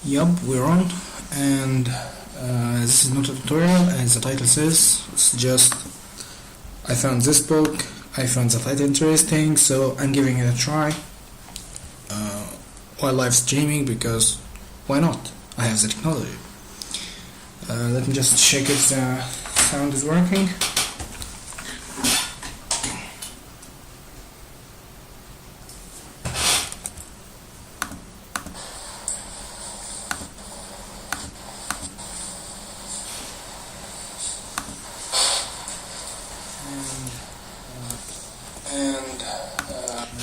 Yup, we're on, and this is not a tutorial, as the title says. It's just I found this book, I found the title interesting, so I'm giving it a try uh, while live streaming because why not? I have the technology. Let me just check if the sound is working.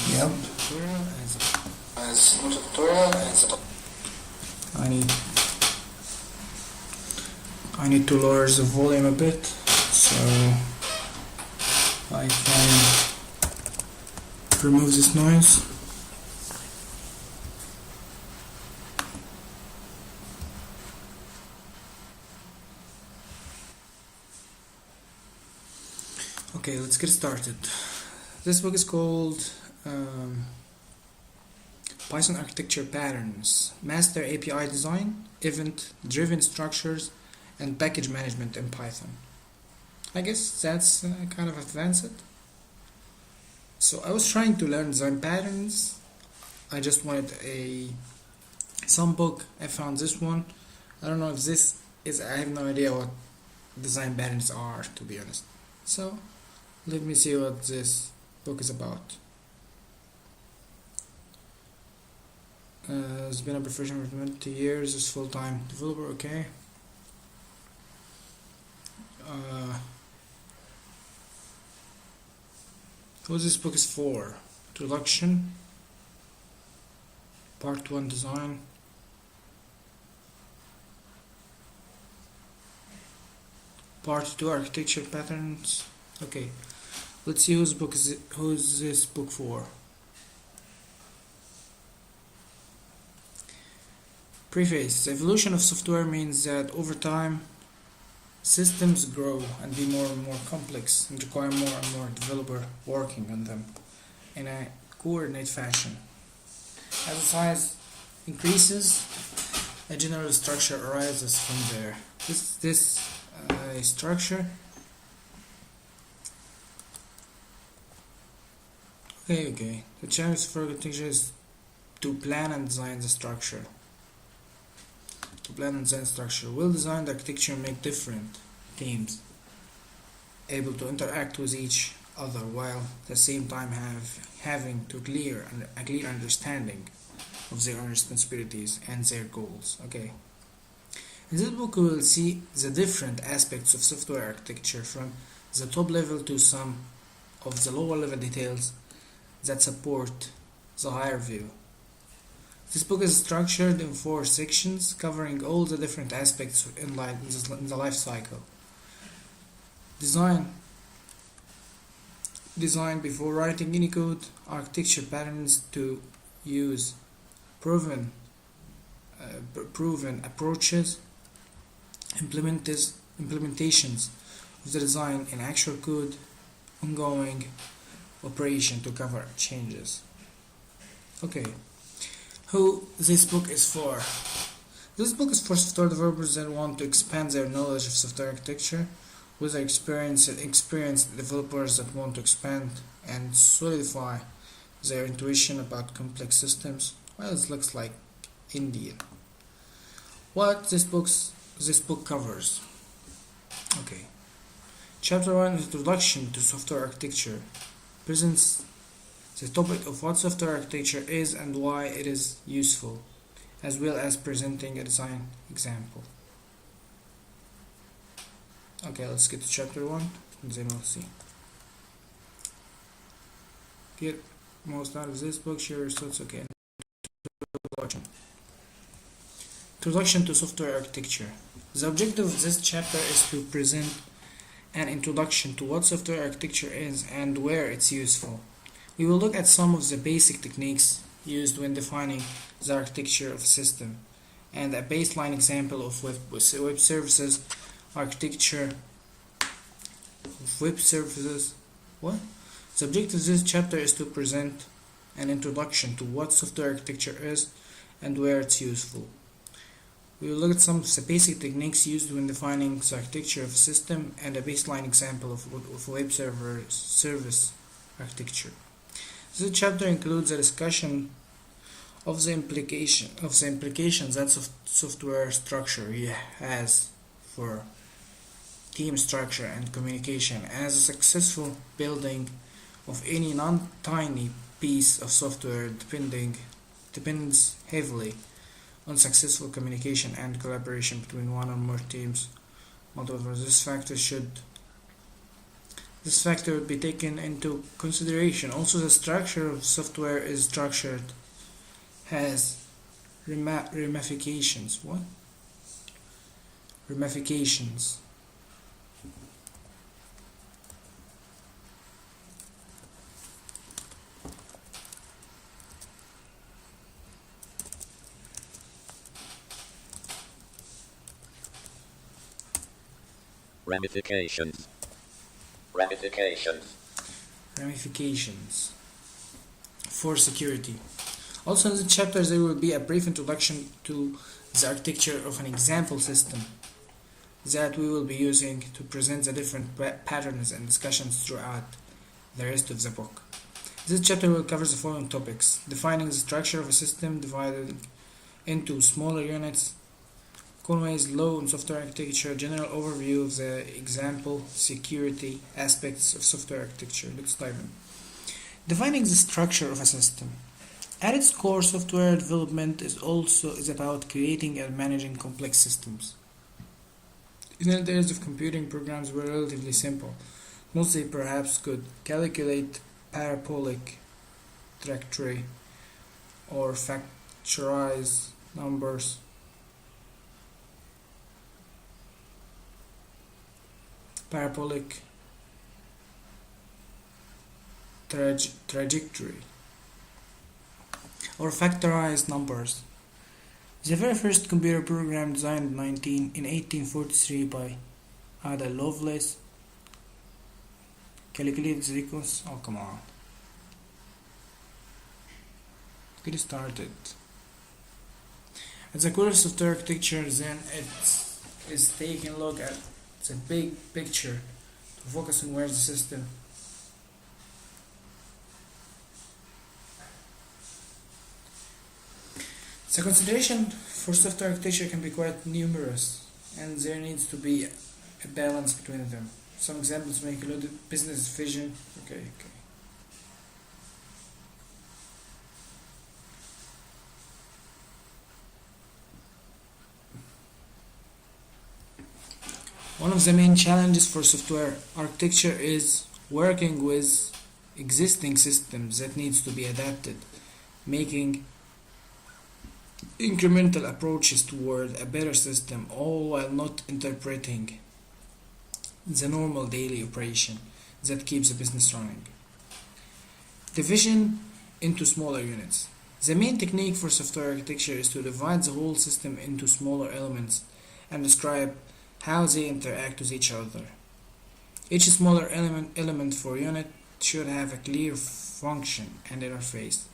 Yep. As not a tutorial, I need to lower the volume a bit so I can remove this noise. Okay, let's get started. This book is called Python Architecture Patterns, Master API Design, Event-Driven Structures, and Package Management in Python. I guess that's kind of advanced. So I was trying to learn design patterns. I just wanted some book. I found this one. I don't know if this is, I have no idea what design patterns are, to be honest. So let me see what this book is about. It's been a professional for 20 years, is full-time developer, okay. What this book is for: Introduction, Part 1 Design, Part 2 Architecture Patterns. Okay, let's see whose this book for. Preface: the evolution of software means that over time systems grow and be more and more complex and require more and more developer working on them in a coordinated fashion. As the size increases, a general structure arises from there. This structure. Okay. The challenge for architecture is to plan and design the structure. Well-designed architecture make different teams able to interact with each other while at the same time having a clear understanding of their own responsibilities and their goals. Okay. In this book we will see the different aspects of software architecture from the top level to some of the lower level details that support the higher view. This book is structured in 4 sections covering all the different aspects in the life cycle. Design before writing any code, architecture patterns to use proven approaches, implementations of the design in actual code, ongoing operation to cover changes. Okay. Who this book is for? This book is for software developers that want to expand their knowledge of software architecture, with experienced developers that want to expand and solidify their intuition about complex systems. Well, it looks like Indian. What this book covers? Okay. Chapter 1, Introduction to Software Architecture, presents the topic of what software architecture is and why it is useful, as well as presenting a design example. Okay, let's get to chapter 1 and then we'll see. Get most out of this book, share your thoughts. Okay. Introduction to Software Architecture. The objective of this chapter is to present an introduction to what software architecture is and where it's useful. We will look at some of the basic techniques used when defining the architecture of a system and a baseline example of web services architecture. What? The objective of this chapter is to present an introduction to what software architecture is and where it's useful. We will look at some of the basic techniques used when defining the architecture of a system and a baseline example of web server service architecture. This chapter includes a discussion of the implications that software structure has for team structure and communication, as a successful building of any non-tiny piece of software depends heavily on successful communication and collaboration between one or more teams. Moreover, this factor would be taken into consideration. Also, the structure of software is structured has ramifications. What? Ramifications. Ramifications. Ramifications for security. Also in the chapters there will be a brief introduction to the architecture of an example system that we will be using to present the different patterns and discussions throughout the rest of the book. This chapter will cover the following topics: defining the structure of a system, divided into smaller units, Conway's law on software architecture, general overview of the example, security aspects of software architecture. Let's dive in. Defining the structure of a system. At its core, software development is about creating and managing complex systems. In the days of computing, programs were relatively simple. Mostly perhaps could calculate parabolic trajectory or factorize numbers. Parabolic trajectory or factorized numbers. The very first computer program designed in 1843 by Ada Lovelace calculated the equals. Oh, come on. Get started. At the core of software architecture, then it is taking a look at the big picture to focus on where the system the consideration for software architecture can be quite numerous, and there needs to be a balance between them. Some examples may include business vision. Okay. One of the main challenges for software architecture is working with existing systems that needs to be adapted, making incremental approaches toward a better system, all while not interpreting the normal daily operation that keeps the business running. Division into smaller units. The main technique for software architecture is to divide the whole system into smaller elements and describe how they interact with each other. Each smaller element for unit should have a clear function and interface.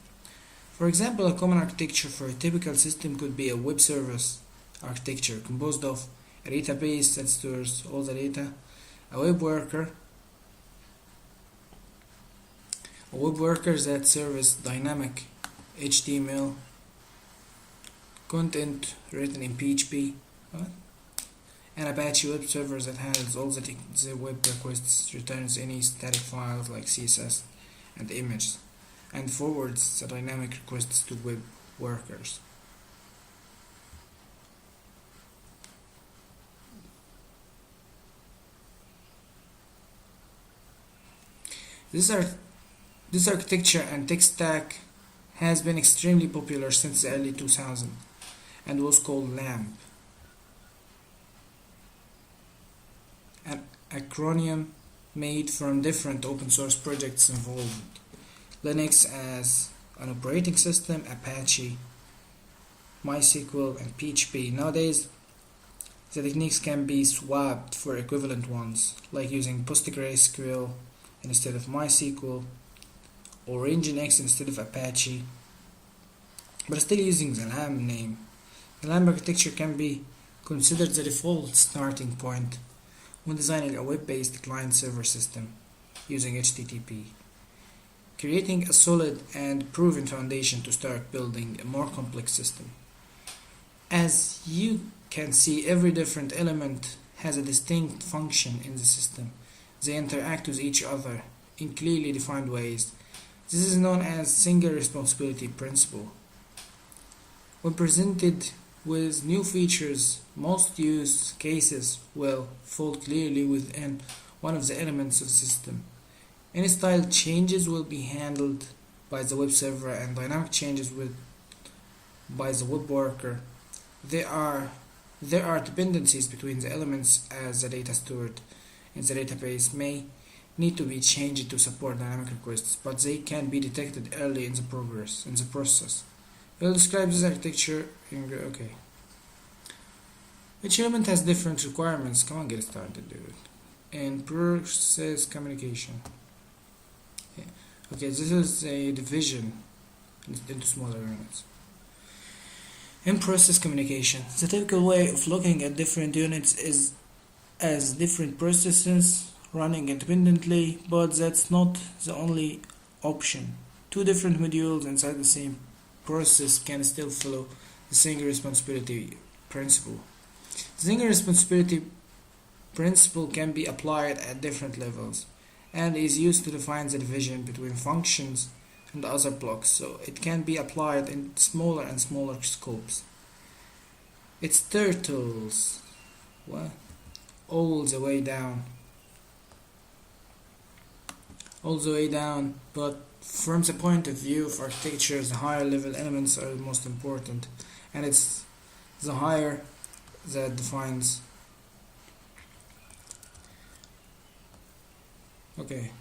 For example, a common architecture for a typical system could be a web service architecture composed of a database that stores all the data, a web worker that serves dynamic HTML content written in PHP, and Apache web server that handles all the web requests, returns any static files like CSS and images, and forwards the dynamic requests to web workers. This architecture and tech stack has been extremely popular since the early 2000s and was called LAMP, an acronym made from different open source projects involved: Linux as an operating system, Apache, MySQL, and PHP. Nowadays, the techniques can be swapped for equivalent ones, like using PostgreSQL instead of MySQL, or Nginx instead of Apache, but still using the LAMP name. The LAMP architecture can be considered the default starting point when designing a web-based client-server system using HTTP, creating a solid and proven foundation to start building a more complex system. As you can see, every different element has a distinct function in the system. They interact with each other in clearly defined ways. This is known as single responsibility principle. When presented with new features, most use cases will fall clearly within one of the elements of the system. Any style changes will be handled by the web server and dynamic changes by the web worker. There are dependencies between the elements as the data stored in the database may need to be changed to support dynamic requests, but they can be detected early in the process. We'll describe this architecture okay. Each element has different requirements. Come on, get started, dude. And process communication. Yeah. Okay, this is a division into smaller units. In process communication, the typical way of looking at different units is as different processes running independently, but that's not the only option. Two different modules inside the same process can still follow the single responsibility principle. The single responsibility principle can be applied at different levels and is used to define the division between functions and other blocks, so it can be applied in smaller and smaller scopes. It turtles all the way down, but from the point of view of architecture, the higher level elements are the most important, and it's the higher that defines. Okay.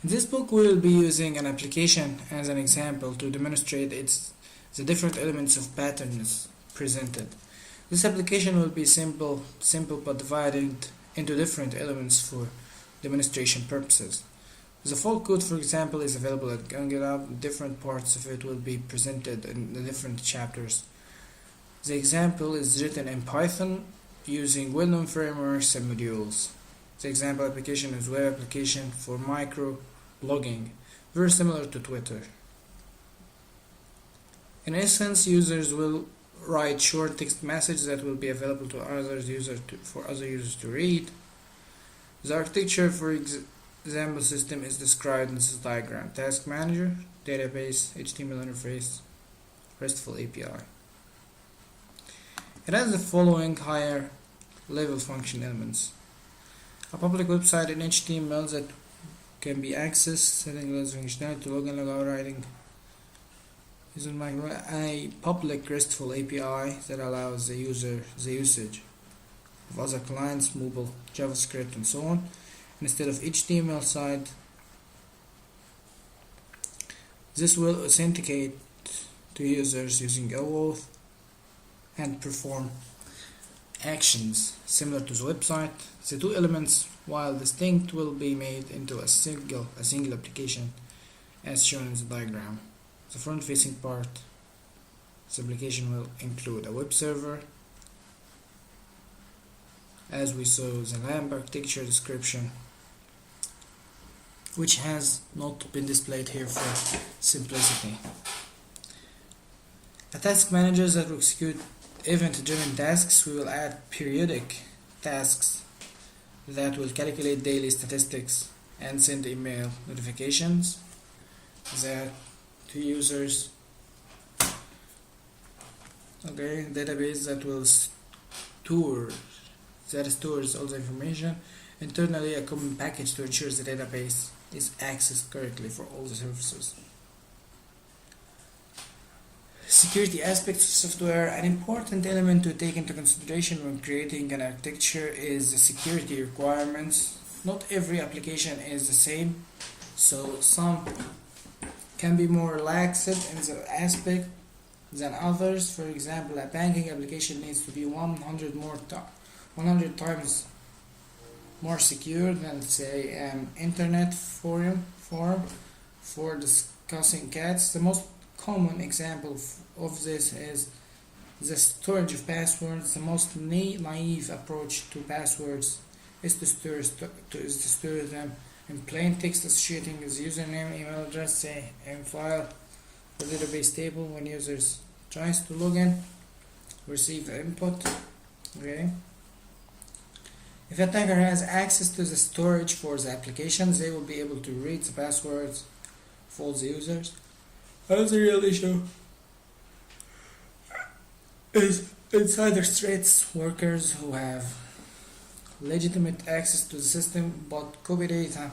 In this book we will be using an application as an example to demonstrate the different elements of patterns presented. This application will be simple but divided into different elements for demonstration purposes. The full code, for example, is available at GitHub. Different parts of it will be presented in the different chapters. The example is written in Python using well-known frameworks and modules. The example application is a web application for micro-blogging, very similar to Twitter. In essence, users will write short text messages that will be available to for other users to read. The architecture for example system is described in this diagram: task manager, database, HTML interface, RESTful API. It has the following higher level function elements: a public website in HTML that can be accessed, setting less functionality to login, logout, writing using a public RESTful API that allows the usage of other clients, mobile, JavaScript, and so on, instead of HTML site. This will authenticate to users using OAuth and perform actions similar to the website. The two elements, while distinct, will be made into a single application as shown in the diagram. The front-facing part, this application will include a web server, as we saw the LAMP architecture description, which has not been displayed here for simplicity. A task manager that will execute event-driven tasks. We will add periodic tasks that will calculate daily statistics and send email notifications to users. Okay, database that will stores all the information. Internally, a common package to ensure the database is accessed correctly for all the services. Security aspects of software. An important element to take into consideration when creating an architecture is the security requirements. Not every application is the same, so some can be more relaxed in the aspect than others. For example, a banking application needs to be 100 times more secure than, say, an internet forum for discussing cats. The most common example of this is the storage of passwords. The most naive approach to passwords is to store them in plain text associating with username, email address, say, in file or database table. When users tries to log in, receive the input. Okay. If an attacker has access to the storage for the applications, they will be able to read the passwords of all the users. As a real issue is insider threats, workers who have legitimate access to the system but copy data.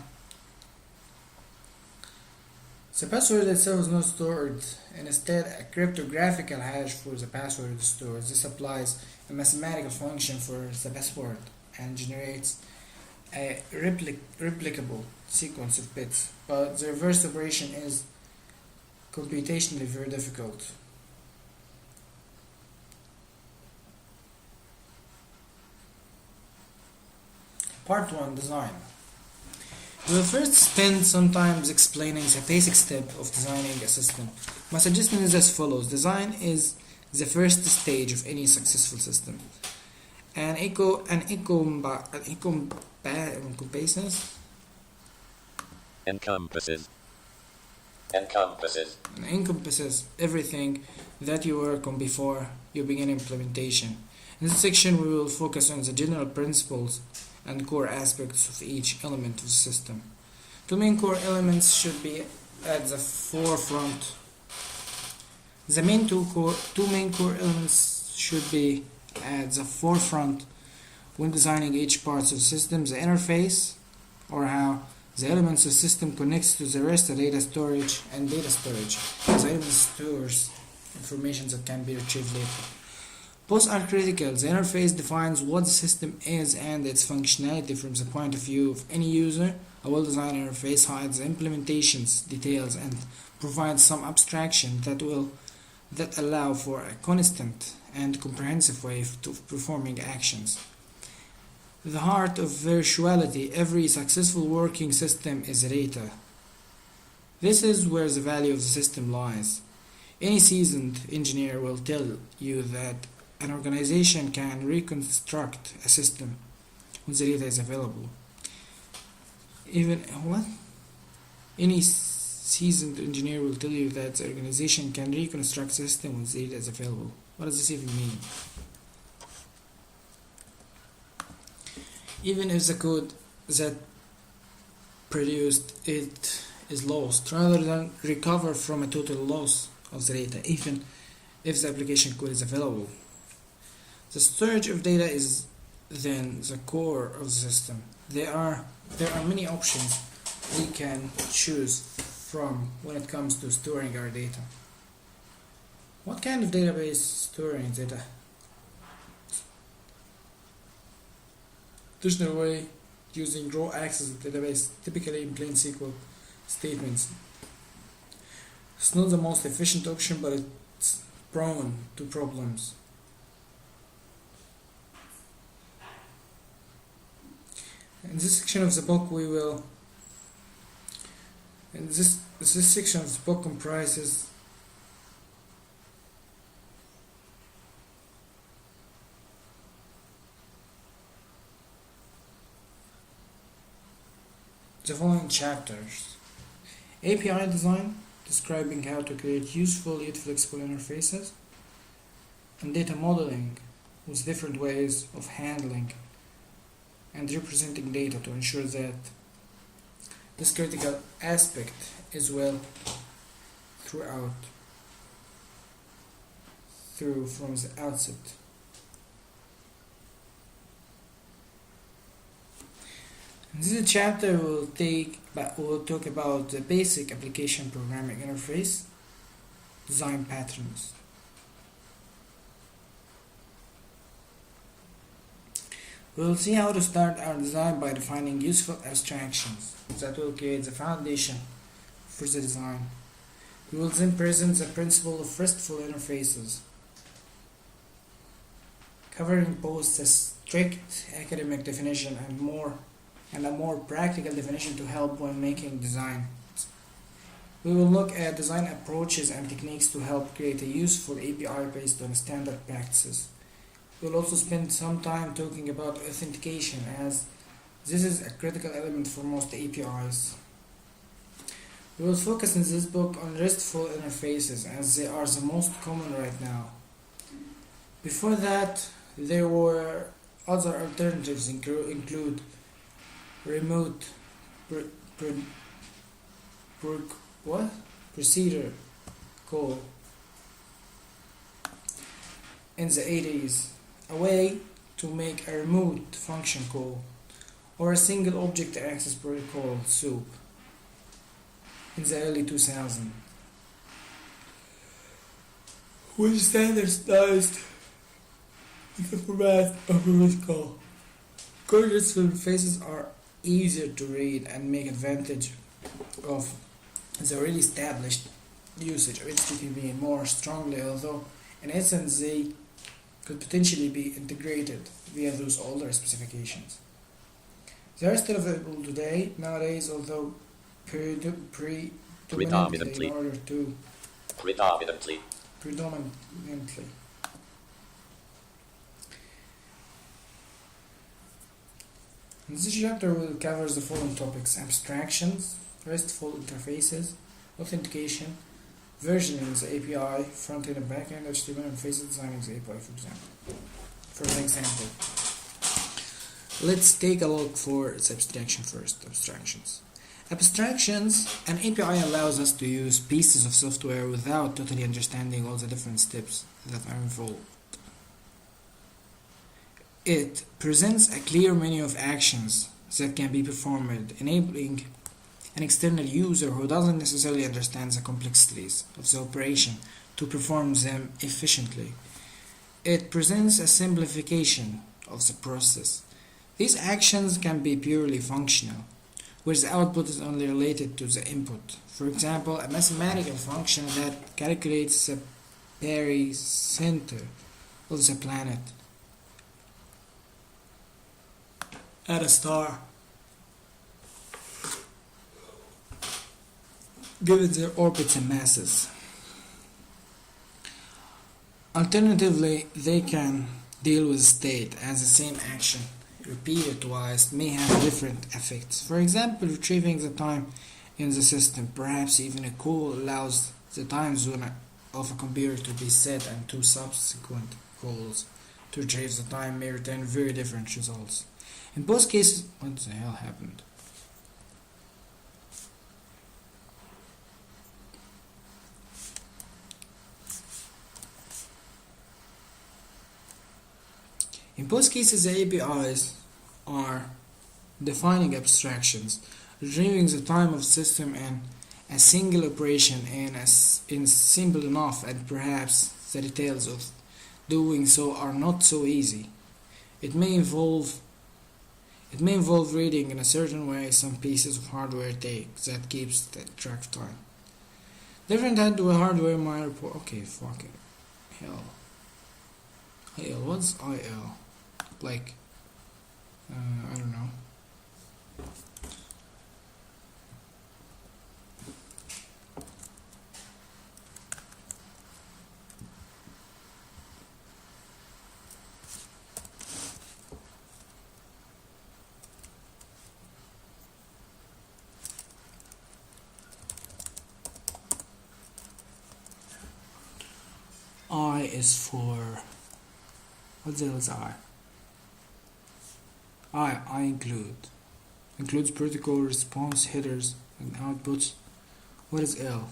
The password itself is not stored, and instead a cryptographic hash for the password is stored. This applies a mathematical function for the password and generates a replicable sequence of bits, but the reverse operation is computationally very difficult. Part 1. Design. We will first spend some time explaining the basic step of designing a system. My suggestion is as follows. Design is the first stage of any successful system. An encompasses everything that you work on before you begin implementation. In this section, we will focus on the general principles and core aspects of each element of the system. Two main core elements should be at the forefront. The two main core elements should be at the forefront when designing each part of the system: the interface, or how the elements of the system connects to the rest of data storage, and data storage. The element stores information that can be retrieved later. Both are critical. The interface defines what the system is and its functionality from the point of view of any user. A well-designed interface hides the implementation's details and provides some abstraction that allow for a consistent and comprehensive way of performing actions. The heart of virtuality, every successful working system is data. This is where the value of the system lies. Any seasoned engineer will tell you that an organization can reconstruct a system when the data is available. Any seasoned engineer will tell you that the organization can reconstruct a system when the data is available. What does this even mean? Even if the code that produced it is lost, rather than recover from a total loss of the data, even if the application code is available. The storage of data is then the core of the system. There are many options we can choose from when it comes to storing our data. What kind of database storing data? Traditional way using raw access to database, typically in plain SQL statements. It's not the most efficient option, but it's prone to problems. In this section of the book, this section of the book comprises the following chapters: API design, describing how to create useful yet flexible interfaces, and data modeling, with different ways of handling and representing data to ensure that this critical aspect is well through from the outset. In this chapter we'll talk about the basic application programming interface design patterns. We will see how to start our design by defining useful abstractions that will create the foundation for the design. We will then present the principle of RESTful interfaces, covering both the strict academic definition and more and a more practical definition to help when making design. We will look at design approaches and techniques to help create a useful API based on standard practices. We'll also spend some time talking about authentication, as this is a critical element for most APIs. We will focus in this book on RESTful interfaces, as they are the most common right now. Before that, there were other alternatives include remote procedure call in the 80s, a way to make a remote function call, or a single object access protocol SOAP in the early 2000s, which standardized the format of a REST call. Code RESTful interfaces are easier to read and make advantage of the already established usage of HTTP more strongly, although in essence they could potentially be integrated via those older specifications. They are still available today, nowadays, although predominantly in order to predominantly. In this chapter we'll cover the following topics: abstractions, RESTful interfaces, authentication, versioning the API, front-end and back-end, HTML interfaces, designing the API, for example. For an example, let's take a look for its abstraction first. Abstractions. An API allows us to use pieces of software without totally understanding all the different steps that are involved. It presents a clear menu of actions that can be performed, enabling an external user who doesn't necessarily understand the complexities of the operation to perform them efficiently. It presents a simplification of the process. These actions can be purely functional, where the output is only related to the input. For example, a mathematical function that calculates the pericenter of the planet at a star, given their orbits and masses. Alternatively, they can deal with state, as the same action repeated twice may have different effects. For example, retrieving the time in the system. Perhaps even a call allows the time zone of a computer to be set, and two subsequent calls to retrieve the time may return very different results. In both cases, what the hell happened? In both cases, the APIs are defining abstractions, retrieving the time of the system in a single operation in simple enough, and perhaps the details of doing so are not so easy. It may involve reading in a certain way some pieces of hardware that keeps the track of time. Different hardware might report. Okay, fuck it. Hell, what's IL? Like, I don't know. I is for, what the hell is I? I includes protocol response headers and outputs. What is L?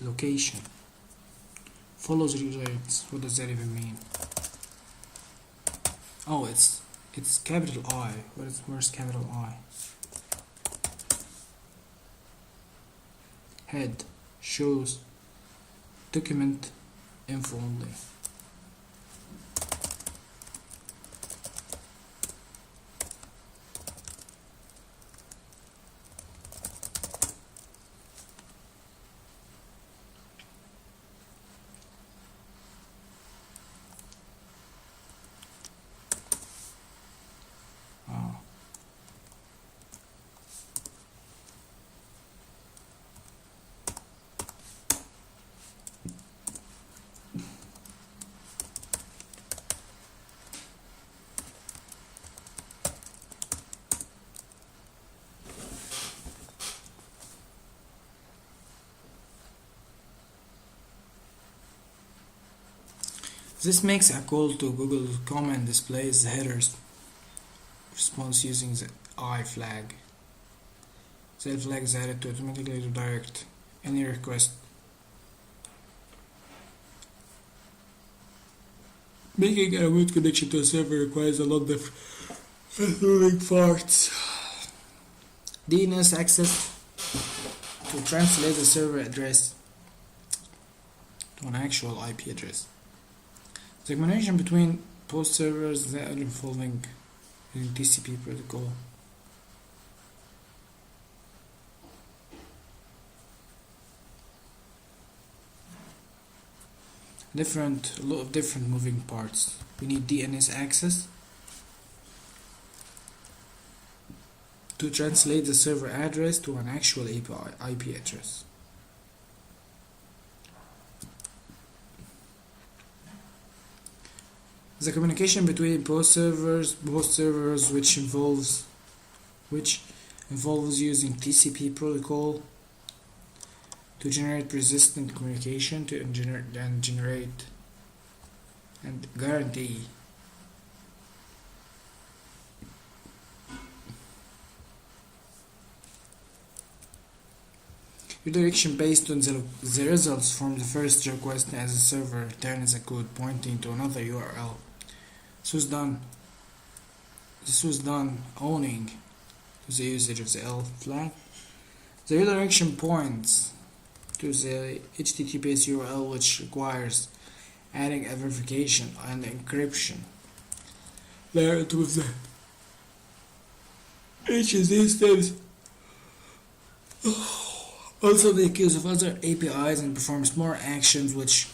Location follows results. What does that even mean? Oh, it's capital I. Where's capital I? head shows document info only. Oh. This makes a call to Google.com and displays the header's response using the I flag. The L flag is added to automatically redirect any request. Making a remote connection to a server requires a lot of moving parts. DNS access to translate the server address to an actual IP address. The combination between post servers that are involving TCP protocol. A lot of different moving parts. We need DNS access to translate the server address to an actual IP address. The communication between both servers which involves using TCP protocol to generate persistent communication generate and guarantee redirection based on the results from the first request as the server returns a code pointing to another URL. This was done owning to the usage of the L flag. The redirection points to the HTTPS URL, which requires adding a verification and encryption layer to the each of these steps also make use of other APIs and performs more actions which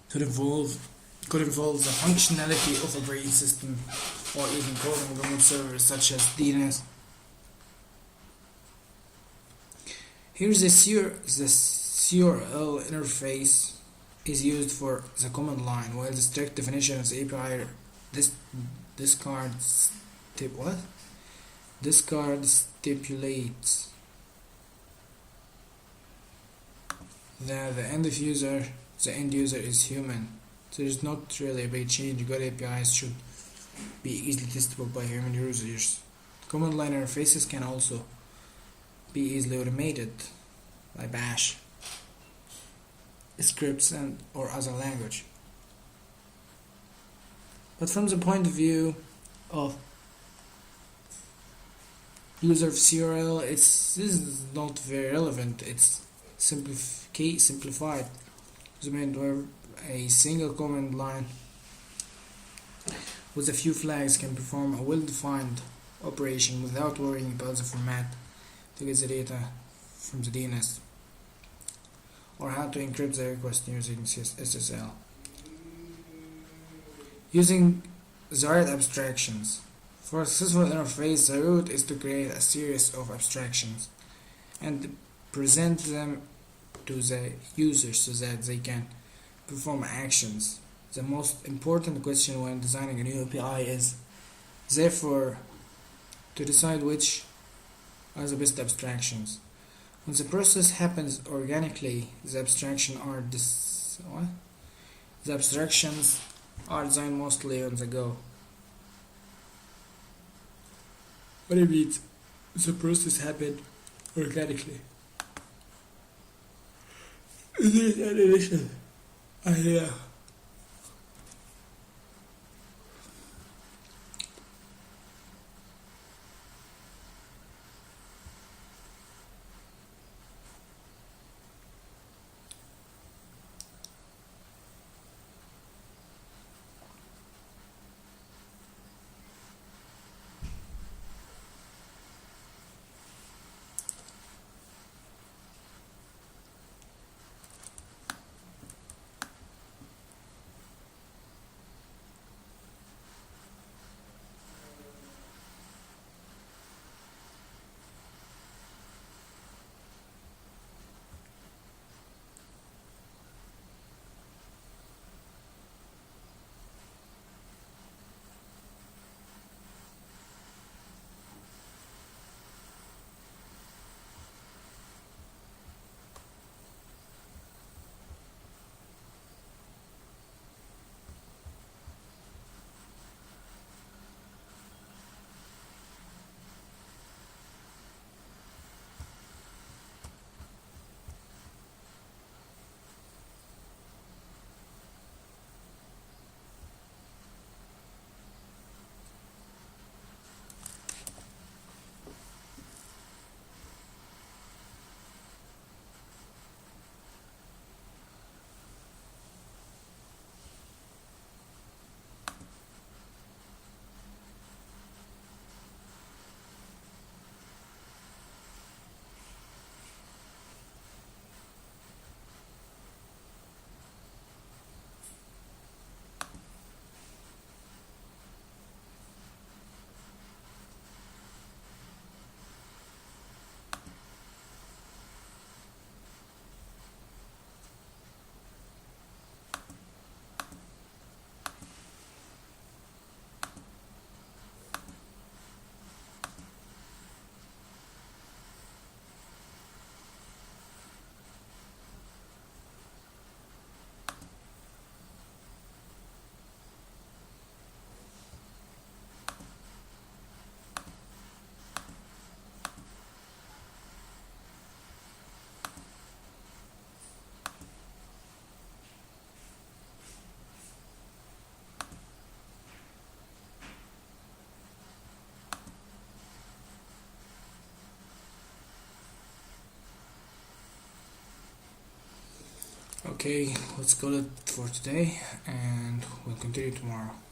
could involve the functionality of operating system or even calling remote servers such as DNS. Here's the CURL interface is used for the command line, while the strict definition of the API discards stipulates that the end user is human. There is not really a big change. Good APIs should be easily testable by human users. Command line interfaces can also be easily automated by bash scripts or other language. But from the point of view of user of CURL, this is not very relevant. It's simplified. Where a single command line with a few flags can perform a well-defined operation without worrying about the format to get the data from the DNS or how to encrypt the request using SSL. Using the right abstractions. For a successful interface, the root is to create a series of abstractions and present them to the user so that they can perform actions. The most important question when designing a new API is therefore to decide which are the best abstractions. When the process happens organically, the abstractions are designed mostly on the go. What do you mean? The process happened organically. Is there an initial idea? Okay, let's call it for today and we'll continue tomorrow.